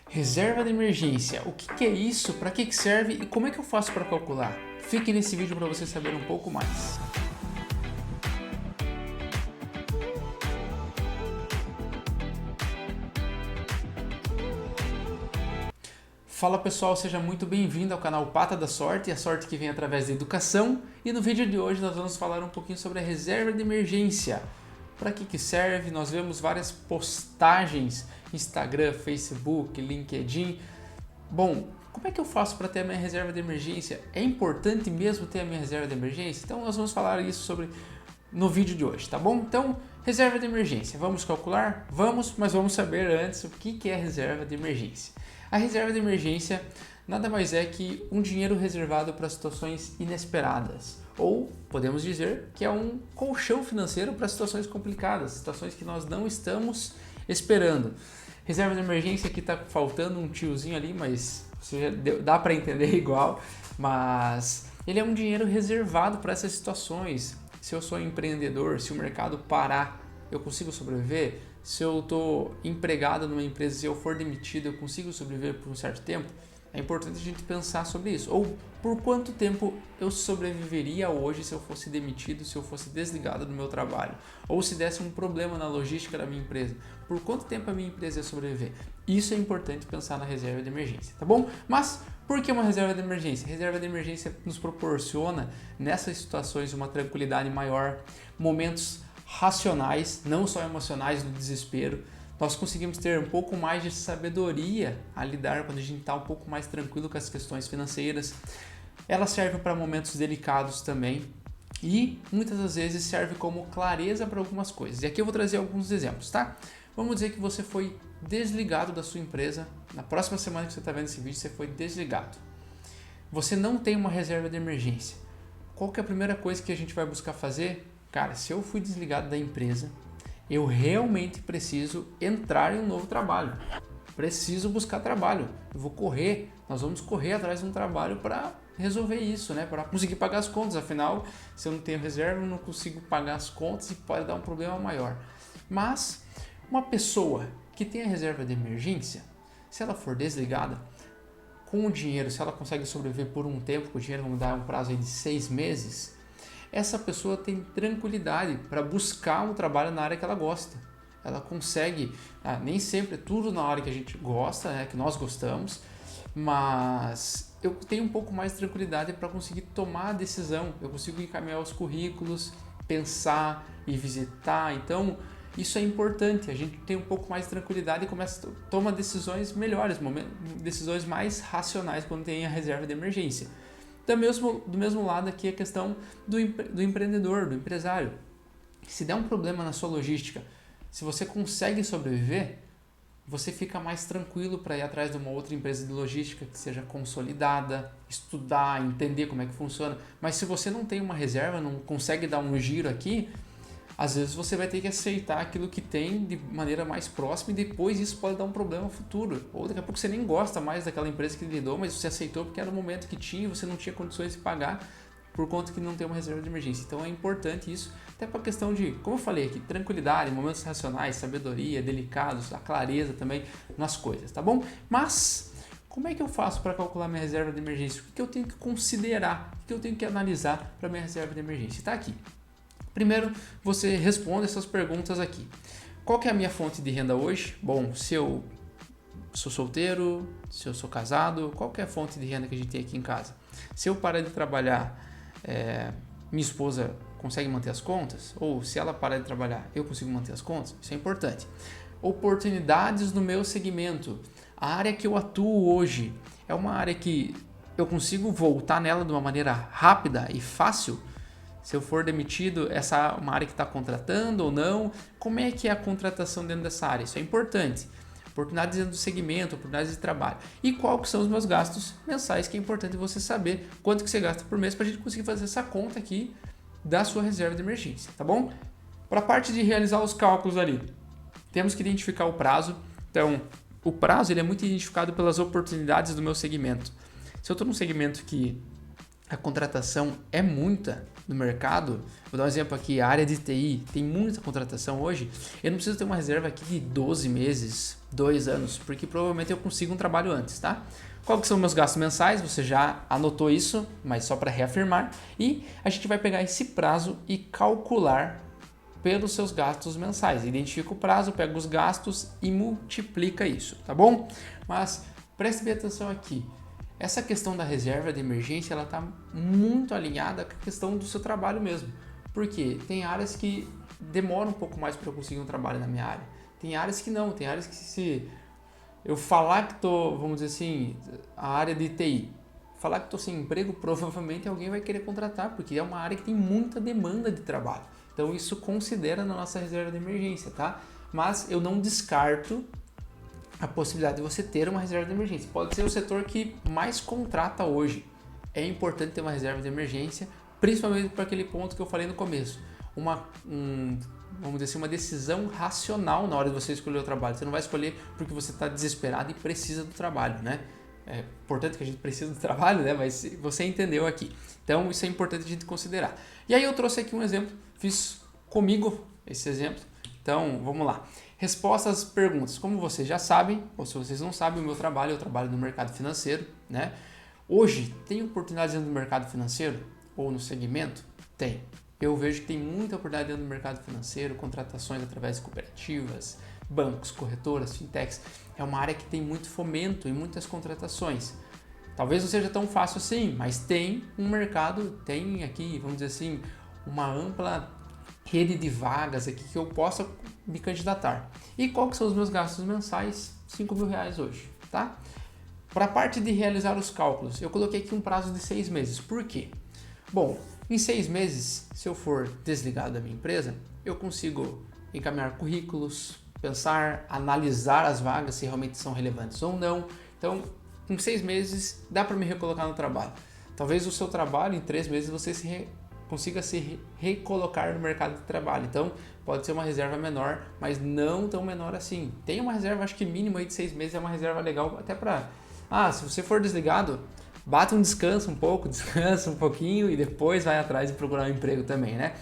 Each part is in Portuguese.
Reserva de emergência. O que é isso? Para que serve e como é que eu faço para calcular? Fique nesse vídeo para você saber um pouco mais. Fala pessoal, seja muito bem-vindo ao canal Pata da Sorte, a sorte que vem através da educação. E no vídeo de hoje nós vamos falar um pouquinho sobre a reserva de emergência. Para que serve? Nós vemos várias postagens, Instagram, Facebook, LinkedIn. Bom, como é que eu faço para ter a minha reserva de emergência? É importante mesmo ter a minha reserva de emergência? Então nós vamos falar isso no vídeo de hoje, tá bom? Então, reserva de emergência, vamos calcular? Vamos, mas vamos saber antes o que é reserva de emergência. A reserva de emergência nada mais é que um dinheiro reservado para situações inesperadas. Ou podemos dizer que é um colchão financeiro para situações complicadas, situações que nós não estamos esperando. Reserva de emergência que está faltando um tiozinho ali, mas dá para entender igual. Mas ele é um dinheiro reservado para essas situações. Se eu sou empreendedor, se o mercado parar, eu consigo sobreviver? Se eu estou empregado numa empresa e eu for demitido, eu consigo sobreviver por um certo tempo? É importante a gente pensar sobre isso. Ou por quanto tempo eu sobreviveria hoje se eu fosse demitido, se eu fosse desligado do meu trabalho? Ou se desse um problema na logística da minha empresa? Por quanto tempo a minha empresa ia sobreviver? Isso é importante pensar na reserva de emergência, tá bom? Mas por que uma reserva de emergência? A reserva de emergência nos proporciona, nessas situações, uma tranquilidade maior, momentos racionais, não só emocionais no desespero. Nós conseguimos ter um pouco mais de sabedoria a lidar quando a gente está um pouco mais tranquilo com as questões financeiras. Ela serve para momentos delicados também e muitas das vezes serve como clareza para algumas coisas. E aqui eu vou trazer alguns exemplos, tá? Vamos dizer que você foi desligado da sua empresa. Na próxima semana que você está vendo esse vídeo, você foi desligado. Você não tem uma reserva de emergência. Qual que é a primeira coisa que a gente vai buscar fazer? Cara, se eu fui desligado da empresa, eu realmente preciso entrar em um novo trabalho. Preciso buscar trabalho. Eu vou correr, nós vamos correr atrás de um trabalho para resolver isso, né? Para conseguir pagar as contas. Afinal, se eu não tenho reserva, eu não consigo pagar as contas e pode dar um problema maior. Mas uma pessoa que tem a reserva de emergência, se ela for desligada, com o dinheiro, se ela consegue sobreviver por um tempo, com o dinheiro, vamos dar um prazo aí de 6 meses, essa pessoa tem tranquilidade para buscar um trabalho na área que ela gosta. Ela consegue, nem sempre é tudo na área que a gente gosta, né, que nós gostamos, mas eu tenho um pouco mais de tranquilidade para conseguir tomar a decisão. Eu consigo encaminhar os currículos, pensar e visitar. Então, isso é importante. A gente tem um pouco mais de tranquilidade e toma decisões melhores, decisões mais racionais quando tem a reserva de emergência. Do mesmo lado aqui a questão do empreendedor, do empresário. Se der um problema na sua logística, se você consegue sobreviver, você fica mais tranquilo para ir atrás de uma outra empresa de logística que seja consolidada, estudar, entender como é que funciona. Mas se você não tem uma reserva, não consegue dar um giro aqui, às vezes você vai ter que aceitar aquilo que tem de maneira mais próxima e depois isso pode dar um problema futuro. Ou daqui a pouco você nem gosta mais daquela empresa que lhe deu, mas você aceitou porque era o momento que tinha e você não tinha condições de pagar por conta que não tem uma reserva de emergência. Então é importante isso, até para a questão de, como eu falei aqui, tranquilidade, momentos racionais, sabedoria, delicados, a clareza também nas coisas, tá bom? Mas como é que eu faço para calcular minha reserva de emergência? O que eu tenho que considerar? O que eu tenho que analisar para minha reserva de emergência? Está aqui. Primeiro, você responde essas perguntas aqui. Qual que é a minha fonte de renda hoje? Bom, se eu sou solteiro, se eu sou casado, qual que é a fonte de renda que a gente tem aqui em casa? Se eu parar de trabalhar, minha esposa consegue manter as contas? Ou se ela parar de trabalhar, eu consigo manter as contas? Isso é importante. Oportunidades no meu segmento. A área que eu atuo hoje é uma área que eu consigo voltar nela de uma maneira rápida e fácil? Se eu for demitido, essa é uma área que está contratando ou não? Como é que é a contratação dentro dessa área? Isso é importante. Oportunidades dentro do segmento, oportunidades de trabalho. E qual que são os meus gastos mensais, que é importante você saber quanto que você gasta por mês para a gente conseguir fazer essa conta aqui da sua reserva de emergência, tá bom? Para a parte de realizar os cálculos ali, temos que identificar o prazo. Então, o prazo ele é muito identificado pelas oportunidades do meu segmento. Se eu estou num segmento que a contratação é muita, no mercado, vou dar um exemplo aqui, a área de TI tem muita contratação hoje, eu não preciso ter uma reserva aqui de 12 meses, 2 anos, porque provavelmente eu consigo um trabalho antes, tá? Qual que são meus gastos mensais? Você já anotou isso, mas só para reafirmar. E a gente vai pegar esse prazo e calcular pelos seus gastos mensais. Identifica o prazo, pega os gastos e multiplica isso, tá bom? Mas preste bem atenção aqui. Essa questão da reserva de emergência, ela está muito alinhada com a questão do seu trabalho mesmo. Porque tem áreas que demoram um pouco mais para eu conseguir um trabalho na minha área. Tem áreas que não, tem áreas que se eu falar que estou, vamos dizer assim, a área de TI, falar que estou sem emprego, provavelmente alguém vai querer contratar, porque é uma área que tem muita demanda de trabalho. Então isso considera na nossa reserva de emergência, tá? Mas eu não descarto a possibilidade de você ter uma reserva de emergência. Pode ser o setor que mais contrata hoje. É importante ter uma reserva de emergência, principalmente para aquele ponto que eu falei no começo. Vamos dizer assim, uma decisão racional na hora de você escolher o trabalho. Você não vai escolher porque você está desesperado e precisa do trabalho, né? É importante que a gente precisa do trabalho, né? Mas você entendeu aqui. Então, isso é importante a gente considerar. E aí eu trouxe aqui um exemplo, fiz comigo esse exemplo. Então, vamos lá. Resposta às perguntas. Como vocês já sabem, ou se vocês não sabem, o meu trabalho, eu trabalho no mercado financeiro, né? Hoje, tem oportunidades dentro do mercado financeiro? Ou no segmento? Tem. Eu vejo que tem muita oportunidade dentro do mercado financeiro, contratações através de cooperativas, bancos, corretoras, fintechs. É uma área que tem muito fomento e muitas contratações. Talvez não seja tão fácil assim, mas tem um mercado, tem aqui, vamos dizer assim, uma ampla rede de vagas aqui que eu possa me candidatar. E qual que são os meus gastos mensais? R$5.000 hoje, tá? Para a parte de realizar os cálculos, eu coloquei aqui um prazo de 6 meses. Por quê? Bom, em 6 meses, se eu for desligado da minha empresa, eu consigo encaminhar currículos, pensar, analisar as vagas se realmente são relevantes ou não. Então, em 6 meses, dá para me recolocar no trabalho. Talvez o seu trabalho, em 3 meses, você consiga se recolocar no mercado de trabalho. Então, pode ser uma reserva menor, mas não tão menor assim. Tem uma reserva, acho que mínima aí de 6 meses, é uma reserva legal até para... se você for desligado, bata um descanso um pouco, descansa um pouquinho e depois vai atrás de procurar um emprego também, né?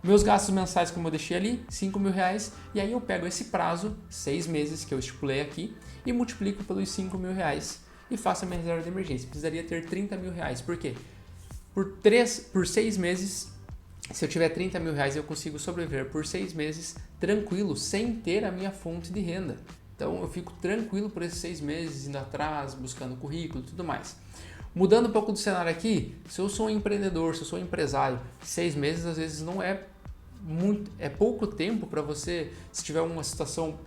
Meus gastos mensais, como eu deixei ali, R$5.000, e aí eu pego esse prazo, 6 meses que eu estipulei aqui, e multiplico pelos R$5.000 e faço a minha reserva de emergência. Precisaria ter R$30.000. Por quê? Por 6 meses, se eu tiver R$30.000, eu consigo sobreviver por 6 meses tranquilo, sem ter a minha fonte de renda. Então eu fico tranquilo por esses 6 meses, indo atrás, buscando currículo e tudo mais. Mudando um pouco do cenário aqui, se eu sou um empreendedor, se eu sou um empresário, 6 meses às vezes não é muito, é pouco tempo para você, se tiver uma situação,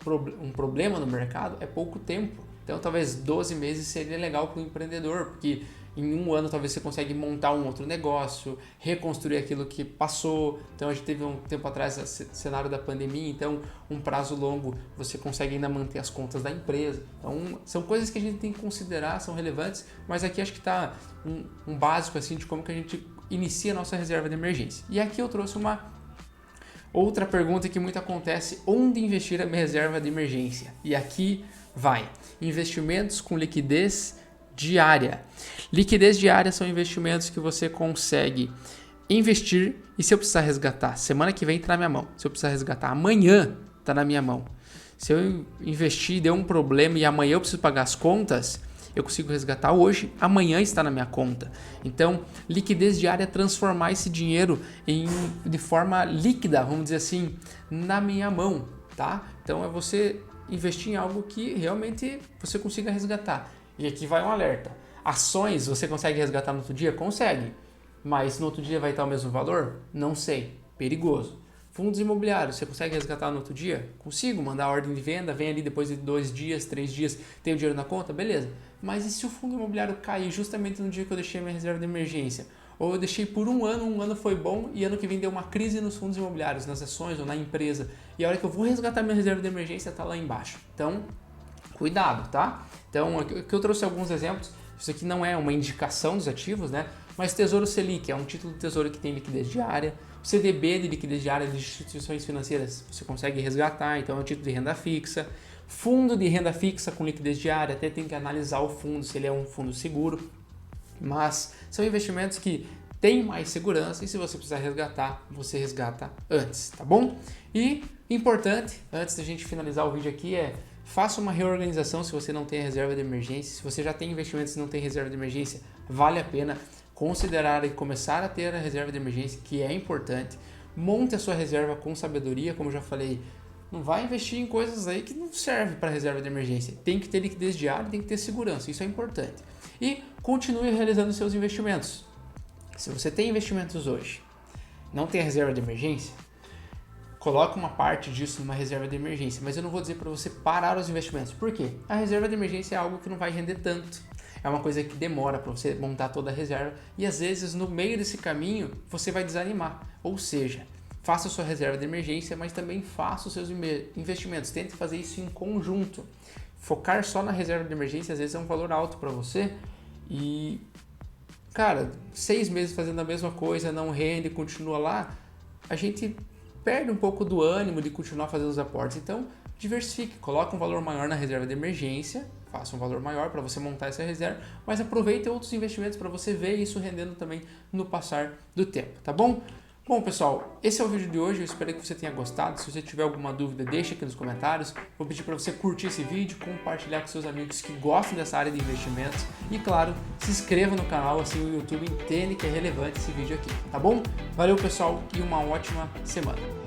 um problema no mercado, é pouco tempo. Então talvez 12 meses seria legal para o empreendedor, porque em um ano talvez você consiga montar um outro negócio, reconstruir aquilo que passou. Então a gente teve um tempo atrás o cenário da pandemia, então um prazo longo você consegue ainda manter as contas da empresa. Então são coisas que a gente tem que considerar, são relevantes, mas aqui acho que está um básico assim de como que a gente inicia a nossa reserva de emergência. E aqui eu trouxe uma outra pergunta que muito acontece: onde investir a minha reserva de emergência? E aqui vai: investimentos com liquidez diária. Liquidez diária são investimentos que você consegue investir e se eu precisar resgatar, semana que vem está na minha mão. Se eu precisar resgatar amanhã, está na minha mão. Se eu investir, deu um problema e amanhã eu preciso pagar as contas, eu consigo resgatar hoje, amanhã está na minha conta. Então, liquidez diária é transformar esse dinheiro de forma líquida, vamos dizer assim, na minha mão, tá? Então, é você investir em algo que realmente você consiga resgatar. E aqui vai um alerta. Ações você consegue resgatar no outro dia? Consegue. Mas no outro dia vai estar o mesmo valor? Não sei. Perigoso. Fundos imobiliários, você consegue resgatar no outro dia? Consigo, mandar a ordem de venda, vem ali depois de 2 dias, 3 dias, tem o dinheiro na conta? Beleza. Mas e se o fundo imobiliário cair justamente no dia que eu deixei a minha reserva de emergência? Ou eu deixei por um ano foi bom e ano que vem deu uma crise nos fundos imobiliários, nas ações ou na empresa. E a hora que eu vou resgatar minha reserva de emergência está lá embaixo. Então, cuidado, tá? Então, aqui eu trouxe alguns exemplos. Isso aqui não é uma indicação dos ativos, né? Mas Tesouro Selic é um título de tesouro que tem liquidez diária. O CDB de liquidez diária de instituições financeiras você consegue resgatar, então é um título de renda fixa. Fundo de renda fixa com liquidez diária, até tem que analisar o fundo, se ele é um fundo seguro. Mas são investimentos que tem mais segurança e se você precisar resgatar, você resgata antes, tá bom? E importante, antes da gente finalizar o vídeo aqui, faça uma reorganização se você não tem reserva de emergência. Se você já tem investimentos e não tem reserva de emergência, vale a pena considerar e começar a ter a reserva de emergência, que é importante. Monte a sua reserva com sabedoria, como eu já falei. Não vai investir em coisas aí que não servem para reserva de emergência. Tem que ter liquidez diária, tem que ter segurança, isso é importante. E continue realizando seus investimentos. Se você tem investimentos hoje, não tem a reserva de emergência, coloque uma parte disso numa reserva de emergência. Mas eu não vou dizer para você parar os investimentos. Por quê? A reserva de emergência é algo que não vai render tanto. É uma coisa que demora para você montar toda a reserva. E às vezes no meio desse caminho você vai desanimar. Ou seja, faça a sua reserva de emergência, mas também faça os seus investimentos. Tente fazer isso em conjunto. Focar só na reserva de emergência às vezes é um valor alto para você. E, cara, 6 meses fazendo a mesma coisa, não rende, continua lá, a gente perde um pouco do ânimo de continuar fazendo os aportes. Então, diversifique, coloque um valor maior na reserva de emergência, faça um valor maior para você montar essa reserva, mas aproveite outros investimentos para você ver isso rendendo também no passar do tempo, tá bom? Bom, pessoal, esse é o vídeo de hoje, eu espero que você tenha gostado. Se você tiver alguma dúvida, deixa aqui nos comentários. Vou pedir para você curtir esse vídeo, compartilhar com seus amigos que gostam dessa área de investimentos e, claro, se inscreva no canal, assim o YouTube entende que é relevante esse vídeo aqui, tá bom? Valeu, pessoal, e uma ótima semana.